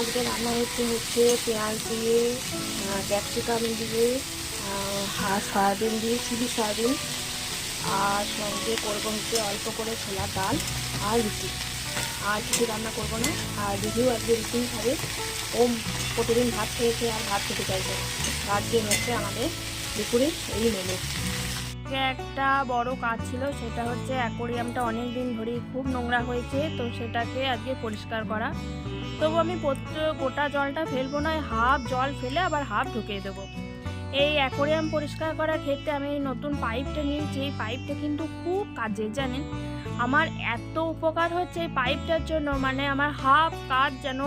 আজকে রান্না হচ্ছে পেঁয়াজ দিয়ে, ক্যাপসিকাম দিয়ে, সয়াবিন দিয়ে, চিলি সয়াবিন, আর সঙ্গে করবো হচ্ছে অল্প করে ছোলার ডাল আর রুটি। আর কিছু রান্না করবো না। আর দিদিও আজকে রুটি খাবে। ও প্রতিদিন ভাত খেয়েছে আর ভাত খেতে চাইছে। আজকে হচ্ছে আমাদের দুপুরে এই মেনু। একটা বড় কাজ ছিল, সেটা হচ্ছে অ্যাকোরিয়ামটা অনেক দিন ধরেই খুব নোংরা হয়েছে, তো সেটাকে আজকে পরিষ্কার করা। তবু আমি গোটা জলটা ফেলবো না, হাফ জল ফেলে আবার হাফ ঢুকিয়ে দেবো। এই অ্যাকোরিয়াম পরিষ্কার করার ক্ষেত্রে আমি এই নতুন পাইপটা নিয়েছি। এই পাইপটা কিন্তু খুব কাজে, জানেন, আমার এত উপকার হচ্ছে এই পাইপটার জন্য, মানে আমার হাফ কাজ যেন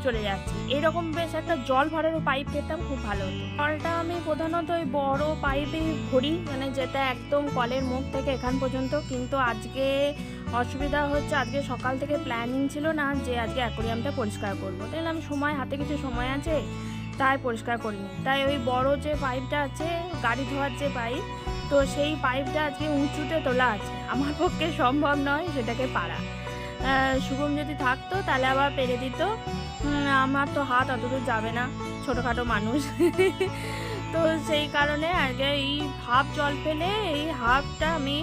চলে যাচ্ছে। এরকম বেশ একটা জল ভরারও পাইপ পেতাম, খুব ভালো হতো। জলটা আমি প্রধানত ওই বড় পাইপে ভরি, মানে যেটা একদম কলের মুখ থেকে এখান পর্যন্ত। কিন্তু আজকে অসুবিধা হচ্ছে, আজকে সকাল থেকে প্ল্যানিং ছিল না যে আজকে অ্যাকোরিয়ামটা পরিষ্কার করবো। তাহলে আমি হাতে কিছু সময় আছে, তাই পরিষ্কার করিনি। তাই ওই বড় যে পাইপটা আছে, গাড়ি ধোয়ার যে পাইপ, তো সেই পাইপটা আজকে উঁচুতে তোলা আছে। আমার পক্ষে সম্ভব নয় সেটাকে পারা। শুভম যদি থাকতো তাহলে আবার পেরে দিত। আমার তো হাত অতদূর যাবে না, ছোটোখাটো মানুষ। তো সেই কারণে আগে এই হাফ জল ফেলে এই হাফটা আমি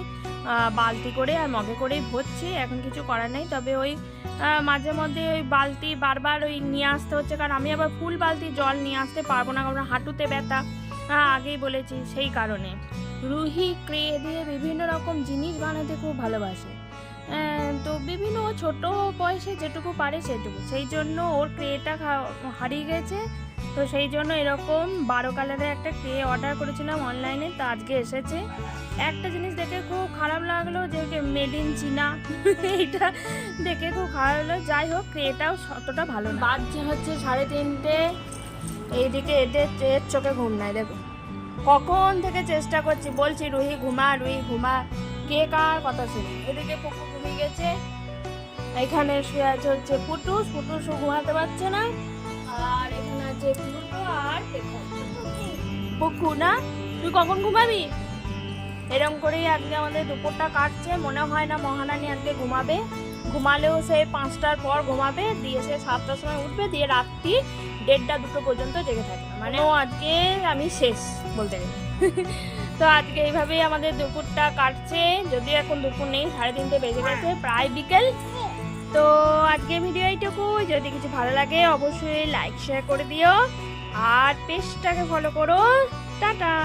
বালতি করে আর মগে করেই ভরছি। এখন কিছু করার নেই। তবে ওই মাঝে মধ্যে ওই বালতি বারবার ওই নিয়ে আসতে হচ্ছে, কারণ আমি আবার ফুল বালতি জল নিয়ে আসতে পারবো না, কারণ হাঁটুতে ব্যথা, আগেই বলেছি। সেই কারণে রুহি ক্রে দিয়ে বিভিন্ন রকম জিনিস বানাতে খুব ভালোবাসে। তো বিভিন্ন ছোট বয়সে যেটুকু পারে সেটুকু, সেই জন্য ওর ক্রেটা হারিয়ে গেছে। তো সেই জন্য এরকম 12 কালারের একটা ক্রে অর্ডার করেছিলাম অনলাইনে, তো আজকে এসেছে। একটা জিনিস দেখে খুব খারাপ লাগলো, যে মেড ইন চীনা, এইটা দেখে খুব খারাপ লাগলো। যাই হোক, ক্রেটাও অতটা ভালো না। বাজছে হচ্ছে 3:30। এইদিকে এদের চোখে ঘুম নাই, দেখো কখন থেকে চেষ্টা করছি, বলছি রুহি ঘুমা, রুহি ঘুমা, কে কার কথা শুনি। এদিকে পুকু ঘুমিয়ে গেছে, এখানে শুয়ে আছে হচ্ছে পুটুস, পুটুসও ঘুমাতে পারছে না। আর এখানে আছে প্লুটো আর পুকু। না, তুই কখন ঘুমাবি? এরকম করেই আজকে আমাদের দুপুরটা কাটছে। মনে হয় না মহারানী আজকে ঘুমাবে। ঘুমালেও সে 5টার পর ঘুমাবে, দিয়ে সে 7টার সময় উঠবে, দিয়ে রাত্রি 1:30-2টো পর্যন্ত জেগে থাকবে। মানে ও আজকে আমি শেষ বলতে গেলে। তো আজকে এইভাবেই আমাদের দুপুরটা কাটছে। যদিও এখন দুপুর নেই, 3:30 বেজে গেছে, প্রায় বিকেল। তো আজকে ভিডিও এইটুকু। যদি কিছু ভালো লাগে অবশ্যই লাইক শেয়ার করে দিও, আর পেজটাকে ফলো করো। টাটা।